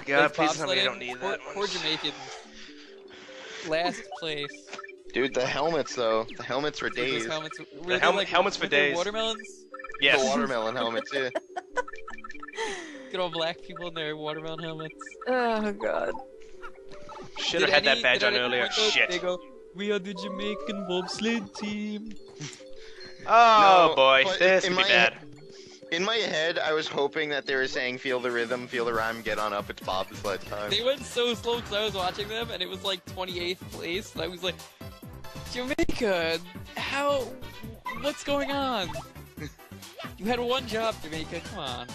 God, please tell me I don't need that one. Poor Jamaicans. Last place. Dude, the helmets though. The helmets for days. Helmets for days. Watermelons? Yes. The watermelon helmets, yeah. Good old black people in their watermelon helmets. Oh god. Should have had that badge on earlier. Shit. They go, we are the Jamaican bobsled team. Oh No, boy, but this could be bad. In my head, I was hoping that they were saying, feel the rhythm, feel the rhyme, get on up, it's bobsled time. They went so slow because I was watching them and it was like 28th place. And I was like, Jamaica, what's going on? You had one job, Jamaica, come on.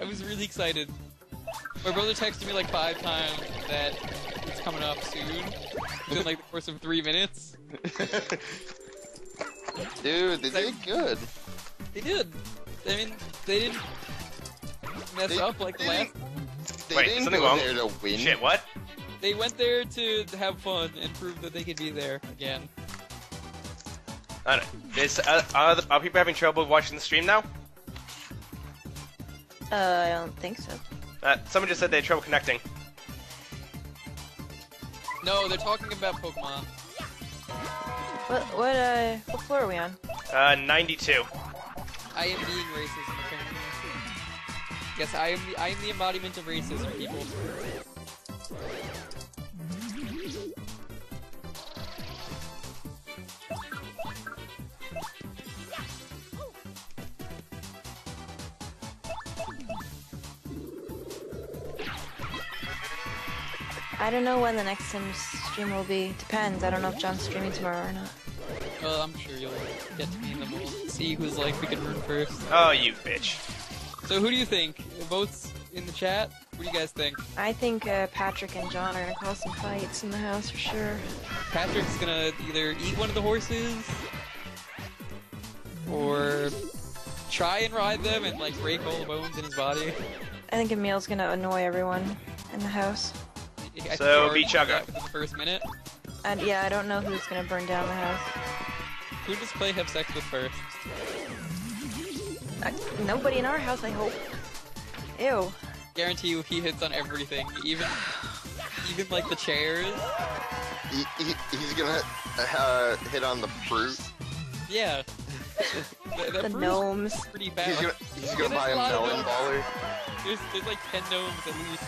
I was really excited. My brother texted me like 5 times that it's coming up soon, within like the course of 3 minutes. Dude, they did good. They did. I mean, they didn't mess up like the last. Wait, didn't something go wrong? there to win. Shit, what? They went there to have fun and prove that they could be there again. I don't know. Are people having trouble watching the stream now? I don't think so. Someone just said they had trouble connecting. No, they're talking about Pokemon. What floor are we on? 92. I am being racist, apparently. Yes, I am the embodiment of racism, people. I don't know when the next stream will be. Depends. I don't know if John's streaming tomorrow or not. Well, I'm sure you'll get to me and then we'll see who's like we can run first. Oh, you bitch. So who do you think? Votes in the chat? What do you guys think? I think Patrick and John are gonna cause some fights in the house for sure. Patrick's gonna either eat one of the horses or try and ride them and like break all the bones in his body. I think Emil's gonna annoy everyone in the house. So, be Chugga. Within the first minute. And yeah, I don't know who's gonna burn down the house. Who does Clay have sex with first? Nobody in our house, I hope. Ew. Guarantee you he hits on everything, even like the chairs. He's gonna hit on the fruit. Yeah. The gnomes. Pretty bad. He's gonna buy a melon baller. There's like 10 gnomes at least.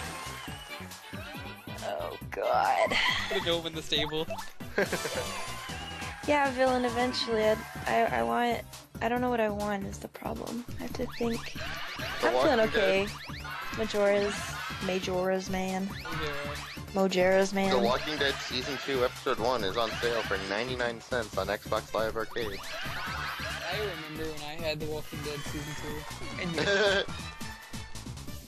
Oh god. Put a gnome in the stable. Yeah, villain eventually. I want... I don't know what I want is the problem. I have to think. I'm feeling okay. Majora's man. Mojara's man. The Walking Dead Season 2 Episode 1 is on sale for 99 cents on Xbox Live Arcade. I remember when I had The Walking Dead Season 2. And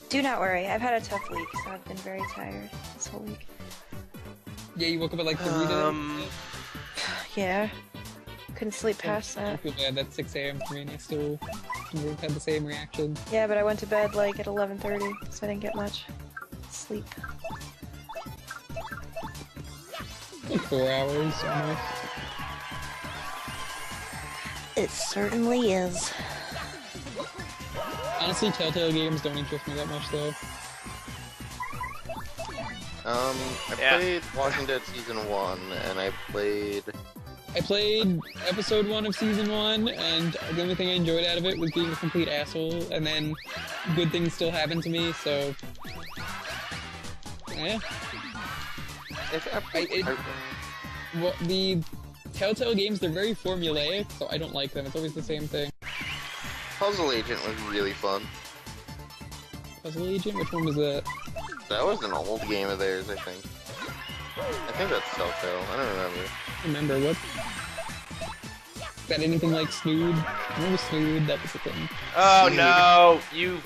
do not worry, I've had a tough week, so I've been very tired this whole week. yeah, you woke up at like 3 days. Yeah. Couldn't sleep past that. I feel bad, that's 6 AM for me and I still had the same reaction. Yeah, but I went to bed like at 11:30, so I didn't get much sleep. Like 4 hours almost. It certainly is. Honestly, Telltale games don't interest me that much though. I played Walking Dead Season 1, and I played episode 1 of season 1, and the only thing I enjoyed out of it was being a complete asshole, and then good things still happen to me, so... yeah. Well, the Telltale games, they're very formulaic, so I don't like them. It's always the same thing. Puzzle Agent was really fun. Puzzle Agent? Which one was that? That was an old game of theirs, I think. I think that's Telltale. I don't remember. What? Is that anything like Snood? Remember Snood? That was the thing. Oh Snood. no! You...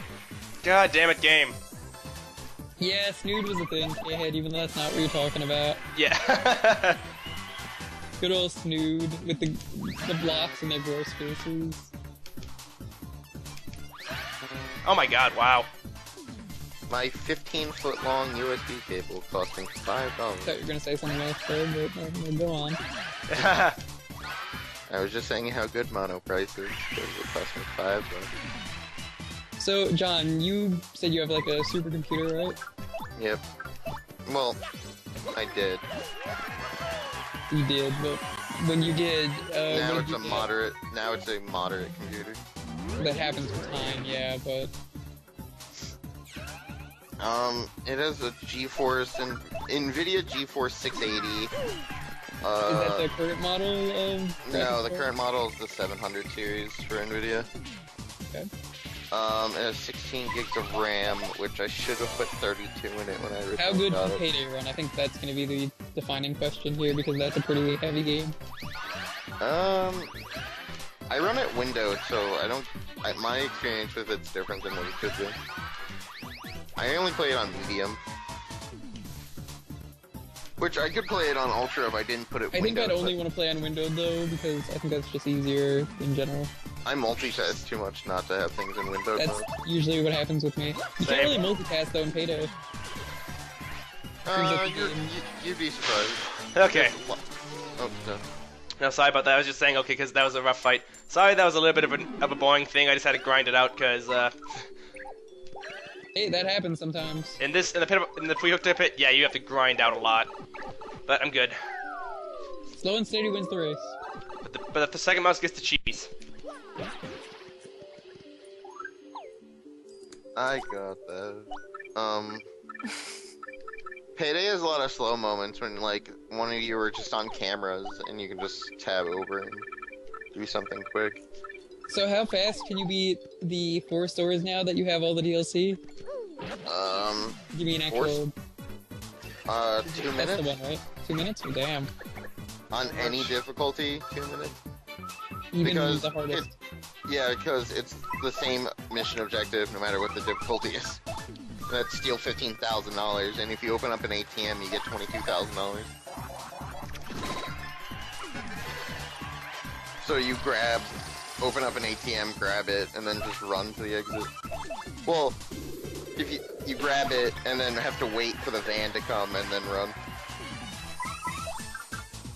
God damn it, game. Yeah, Snood was a thing. Yeah, even though that's not what you're talking about. Yeah. Good old Snood with the blocks and their gross faces. Oh my god, wow. My 15-foot-long USB cable costing $5. I thought you were gonna say something else there, but no, go on. I was just saying how good mono price is, because it cost me $5. So, John, you said you have like a supercomputer, right? Yep. Well, I did. You did, but when you did, Now what it's did a you get? moderate. Now it's a moderate computer. That happens with time, yeah, but It has a GeForce and NVIDIA GeForce 680. is that the current model of? No, the graphics current model is the 700 series for NVIDIA. card? Okay. It has 16 gigs of RAM, which I should have put 32 in it when I originally How good got can it. Payday run? I think that's going to be the defining question here because that's a pretty heavy game. I run it Windows, so I don't. My experience with it's different than what it could be. I only play it on medium, which I could play it on ultra if I didn't put it. I think Windows, I'd only but want to play on Windows though because I think that's just easier in general. I multitask too much not to have things in Windows That's mode. usually what happens with me. You can't really multitask though in Payday. You'd be surprised. Okay. Oh no. No, sorry about that. I was just saying, okay, because that was a rough fight. Sorry, that was a little bit of a boring thing. I just had to grind it out because Hey, that happens sometimes. in the PreHooktail pit, yeah, you have to grind out a lot. But I'm good. Slow and steady wins the race. But if the second mouse gets the cheese. I got that. Payday has a lot of slow moments when, like, one of you are just on cameras and you can just tab over and do something quick. So how fast can you beat the 4 stores now that you have all the DLC? Give me an actual... 2 That's the minutes? one, right? 2 minutes? Oh, damn. On any difficulty, 2 minutes? Even Because the hardest. Yeah, because it's the same mission objective no matter what the difficulty is. That's steal $15,000, and if you open up an ATM, you get $22,000. So you open up an ATM, grab it, and then just run to the exit. Well, if you grab it, and then have to wait for the van to come, and then run.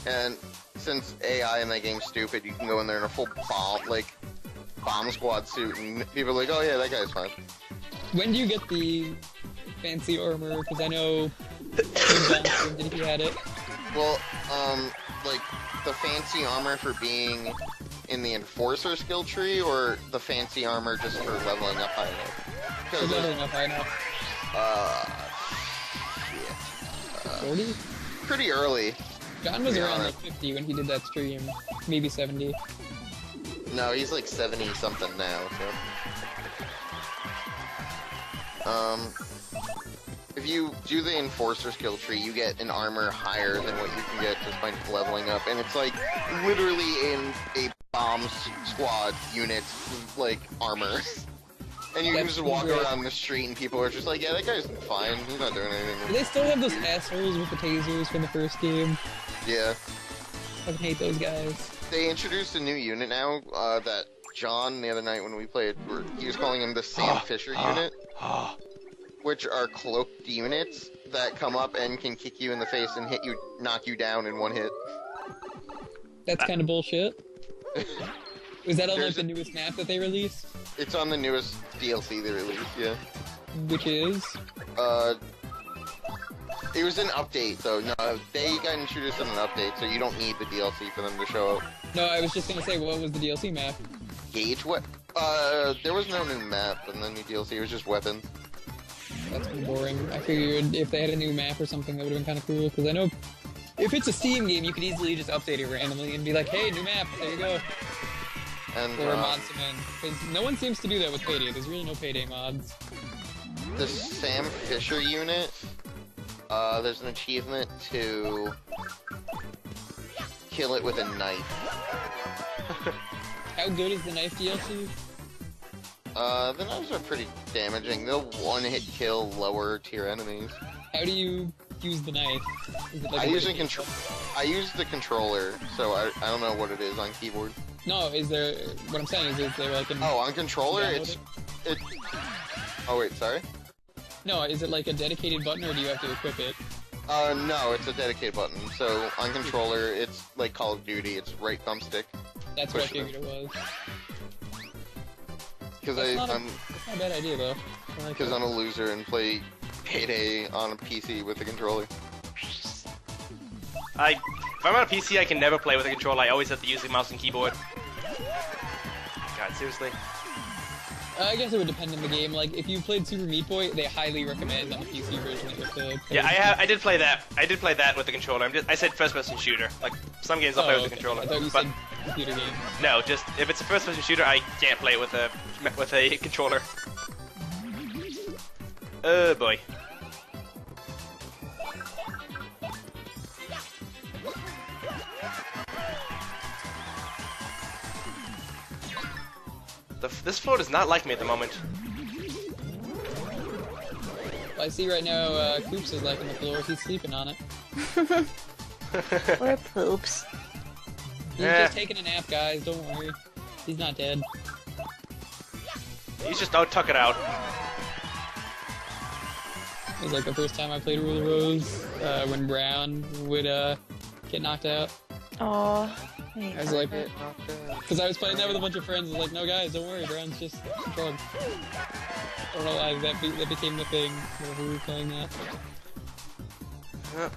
And since AI in that game's stupid, you can go in there in a full bomb squad suit, and people are like, oh yeah, that guy's fine. When do you get the fancy armor? Because I know John did if you had it. Well, like, the fancy armor for being in the Enforcer skill tree, or the fancy armor just for leveling up high enough? For leveling up high enough. Shit. 40? Pretty early. John was Yeah, around right. like 50 when he did that stream. Maybe 70. No, he's like 70-something now, so... If you do the Enforcer skill tree, you get an armor higher than what you can get just by leveling up, and it's like literally in a bomb squad unit, like, armor. And you can That's just walk great. around the street and people are just like, yeah, that guy's fine, he's not doing Do anything. they still have those assholes with the tasers from the first game? Yeah. I fucking hate those guys. They introduced a new unit now, that John, the other night when we played, he was calling him the Sam Fisher unit. Which are cloaked units that come up and can kick you in the face and knock you down in one hit. That's kind of bullshit. Was that on like There's the newest map that they released? It's on the newest DLC they released, yeah. Which is? It was an update, though. No, they got introduced in an update, so you don't need the DLC for them to show up. No, I was just gonna say, what was the DLC map? Gauge what? There was no new map in the new DLC, it was just weapons. That's been boring. I figured if they had a new map or something, that would have been kind of cool, because I know if it's a Steam game, you could easily just update it randomly and be like, hey, new map, there you go. And, Or mod some in. Because no one seems to do that with Payday. There's really no Payday mods. the Sam Fisher unit, there's an achievement to kill it with a knife. How good is the knife DLC? The knives are pretty damaging. They'll one-hit kill lower tier enemies. How do you use the knife? Is it like I a use dedicated- I use the controller, so I don't know what it is on keyboard. No, is there... What I'm saying is there like an... Oh, on controller, download it... Oh wait, sorry? No, is it like a dedicated button or do you have to equip it? No, it's a dedicated button. So, on controller, it's like Call of Duty, it's right thumbstick. That's what I Push it. figured it was. Because That's not I'm a bad idea though. I like because that. I'm a loser and play Payday on a PC with a controller. If I'm on a PC, I can never play with a controller. I always have to use the mouse and keyboard. God, seriously. I guess it would depend on the game. Like, if you played Super Meat Boy, they highly recommend on the PC version with the... Yeah, I did play that. I did play that with the controller. I said first-person shooter. Like, some games I'll play with the controller. I thought you but said computer games. no, just if it's a first-person shooter, I can't play it with a controller. Oh boy. This floor does not like me at the moment. Well, I see right now, Coops is liking the floor. He's sleeping on it. Or poops. He's just taking a nap, guys. Don't worry. He's not dead. He's just tuck it out. It was like the first time I played Rule of Rose, when Brown would, get knocked out. Aww. I was like, because I was playing that with a bunch of friends. I was like, no guys, don't worry, Brown's just drunk. I don't know why that became the thing where we were playing that.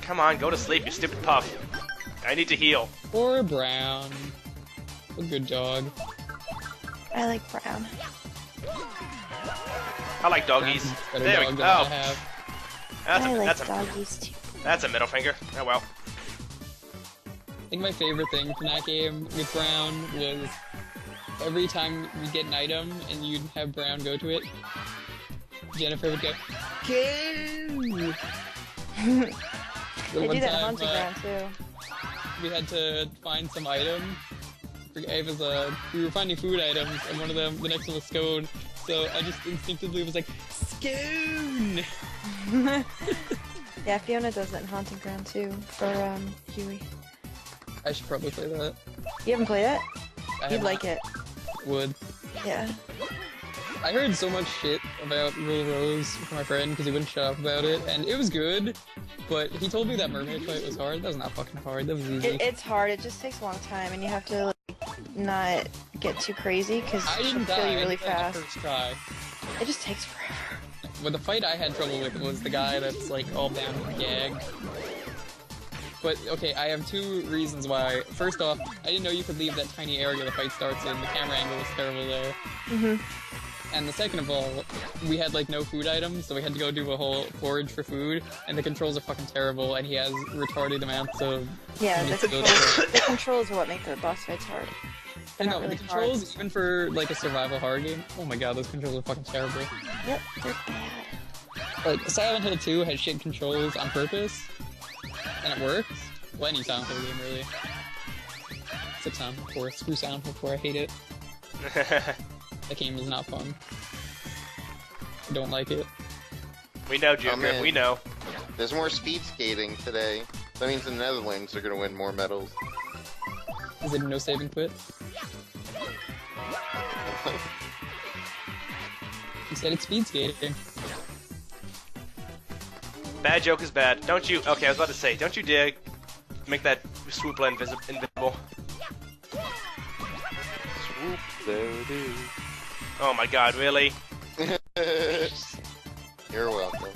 Come on, go to sleep, you stupid puff. I need to heal. Poor Brown. A good dog. I like brown. I like doggies. Better There we dog go. than I Oh, have. I like doggies too. that's a middle finger. Oh well. I think my favorite thing from that game with Brown was every time you get an item and you'd have Brown go to it, Jennifer would go, go! They do that in Haunted Ground too. We had to find some item. It was we were finding food items, and one of them, the next one was scone. So I just instinctively was like, scone! Yeah, Fiona does that in Haunted Ground too, for Huey. I should probably play that. You haven't played it? I You'd have like not. it. Would. Yeah. I heard so much shit about Rule of Rose from my friend because he wouldn't shut up about it, and it was good, but he told me that mermaid fight was hard. That was not fucking hard, that was easy. It's hard, it just takes a long time, and you have to like, not get too crazy, because I she'll didn't kill die you really on the fast. first try. It just takes forever. But the fight I had trouble with was the guy that's like all down and gagged. But, okay, I have two reasons why. First off, I didn't know you could leave that tiny area the fight starts in. The camera angle was terrible there. And the second of all, we had like no food items, so we had to go do a whole forage for food, and the controls are fucking terrible, and he has retarded amounts of... Yeah, the controls are what make the boss fights hard. They're I not know, really the controls, hard. even for like a survival horror game, oh my god, those controls are fucking terrible. Yep, they're bad. Like, Silent Hill 2 had shit controls on purpose, and it works. Well, any Silent Hill game, really. Except Silent Hill 4. Screw Silent Hill 4, I hate it. That game is not fun. I don't like it. We know, Joker. man. We know. There's more speed skating today. That means the Netherlands are gonna win more medals. Is it no saving quit? You said it's speed skating. Bad joke is bad. Don't you? Okay, I was about to say, don't you dare make that swoopla invisible. Swoop, there it is. Oh my god, really? You're welcome.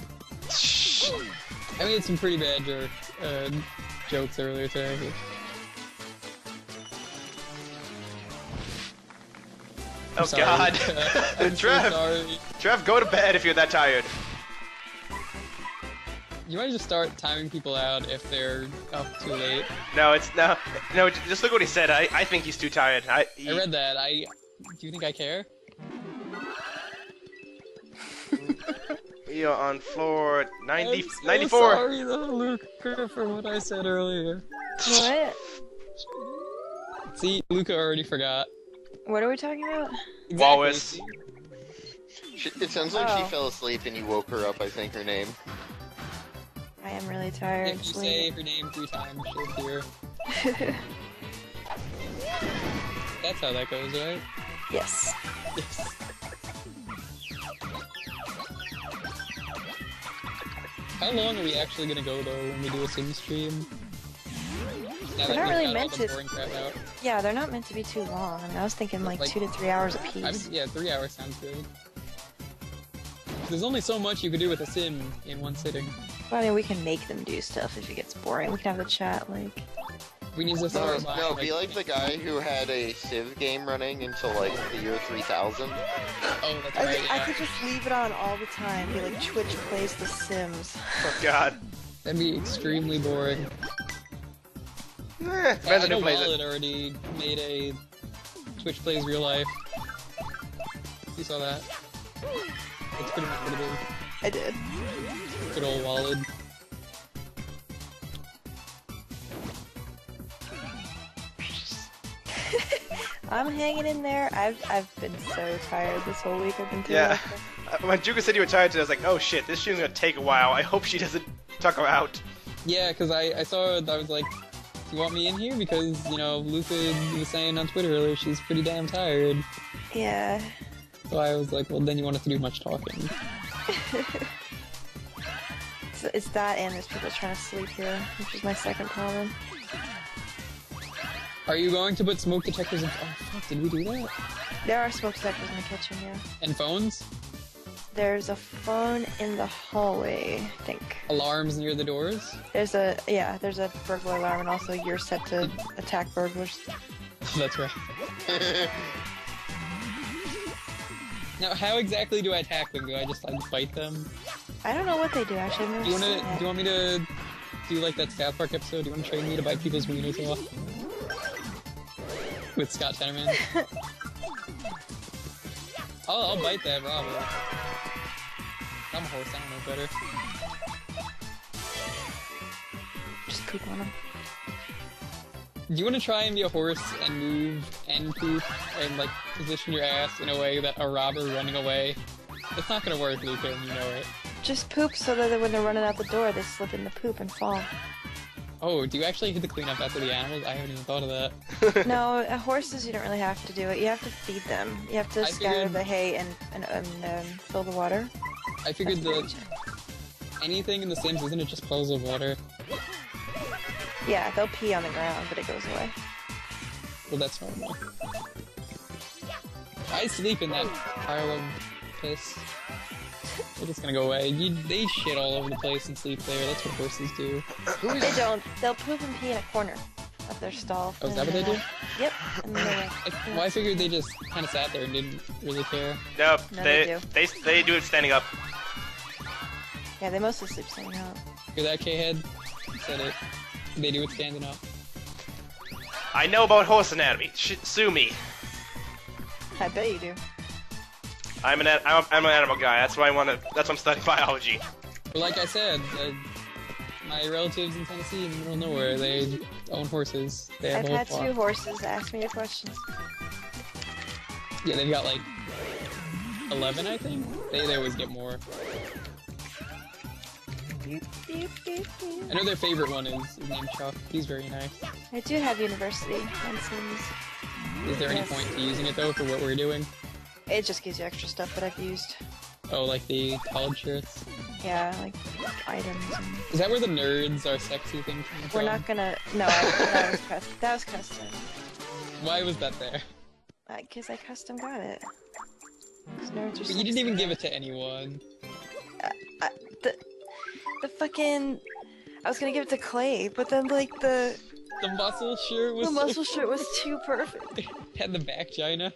I made some pretty bad jokes earlier today. Oh Sorry. god. I'm so Trev! sorry. Trev, go to bed if you're that tired. You might just start timing people out if they're up too late. No, it's no. Just look what he said. I think he's too tired. I read that. Do you think I care? We are on floor 90, I'm so 94. sorry though, Luca, for what I said earlier. What? See, Luca already forgot. What are we talking about? Walrus. It sounds like she Oh. fell asleep and you woke her up, I think, her name. I am really tired. If you say her name 3 times, she'll appear. That's how that goes, right? Yes. Yes. How long are we actually gonna go though when we do a sim stream? Now They're that not we've really got meant all the to- boring crap out. Yeah, they're not meant to be too long. I mean, I was thinking like 2 to 3 hours a piece. Yeah, 3 hours sounds good. There's only so much you could do with a sim in one sitting. Well, I mean, we can make them do stuff if it gets boring. We can have the chat, like... We need to start No, be like the guy who had a Civ game running until like the year 3000. Oh, that's I, right, I yeah. could just leave it on all the time. Be like, Twitch plays The Sims. Oh god. That'd be extremely boring. Depends I on know who plays it. Wallet already made a Twitch plays real life. You saw that? That's pretty much what it is. I did. Good old Wallet. I'm hanging in there. I've been so tired this whole week. I've been through Yeah. it. When Juka said you were tired today, I was like, oh shit, this stream's gonna take a while. I hope she doesn't tuck her out. Yeah, because I saw it, I was like, do you want me in here? Because, you know, Luca was saying on Twitter earlier she's pretty damn tired. Yeah. So I was like, well, then you want us to do much talking. So it's that and there's people trying to sleep here, which is my second problem. Are you going to put smoke detectors in? Oh, fuck, did we do that? There are smoke detectors in the kitchen, yeah. And phones? There's a phone in the hallway, I think. Alarms near the doors? There's a burglar alarm, and also you're set to attack burglars. That's right. Now, how exactly do I attack them? Do I just like fight them? I don't know what they do actually. I've never Do you seen wanna? it. Do you want me to do like that South Park episode? Do you want to train me to bite people's wieners off? With Scott Tenorman. I'll bite that, probably. I'm a horse. I don't know better. Just poop on them. Do you want to try and be a horse and move and poop and like position your ass in a way that a robber running away? It's not gonna work, Luca, and you know it. Just poop so that when they're running out the door, they slip in the poop and fall. Oh, do you actually hit the cleanup after the animals? I haven't even thought of that. No, horses you don't really have to do it. You have to feed them. You have to I scatter figured- the hay and fill the water. I figured That's that anything in The Sims, isn't it just puddles of water? Yeah, they'll pee on the ground, but it goes away. Well, that's normal. I sleep in that pile of piss. They're just gonna go away. They shit all over the place and sleep there. That's what horses do. They don't. They'll poop and pee in a corner of their stall. Oh, is that what they do? Yep. And then Well, I figured they just kind of sat there and didn't really care. Nope, No, they they do it standing up. yeah, they mostly sleep standing up. Hear that, K-Head? Said it. They do it standing up. I know about horse anatomy. Sue me. I bet you do. I'm an animal guy. That's why That's why I'm studying biology. But like I said, my relatives in Tennessee, in the middle of nowhere, they own horses. They have I've a whole had flock. 2 horses. Ask me your questions. Yeah, they've got like 11, I think. They always get more. Beep, beep, beep, beep. I know their favorite one is named Chuck. He's very nice. I do have university on Sims. Is there any Yes. point to using it though for what we're doing? It just gives you extra stuff that I've used. Oh, like the college shirts? Yeah, like items. And... Is that where the nerds are sexy thing came We're from? not gonna. No, that was custom. Why was that there? Because I custom got it. 'Cause nerds are But you didn't sexy. even give it to anyone. The fucking. I was gonna give it to Clay, but then like the The muscle shirt was muscle shirt was too perfect. had the back china.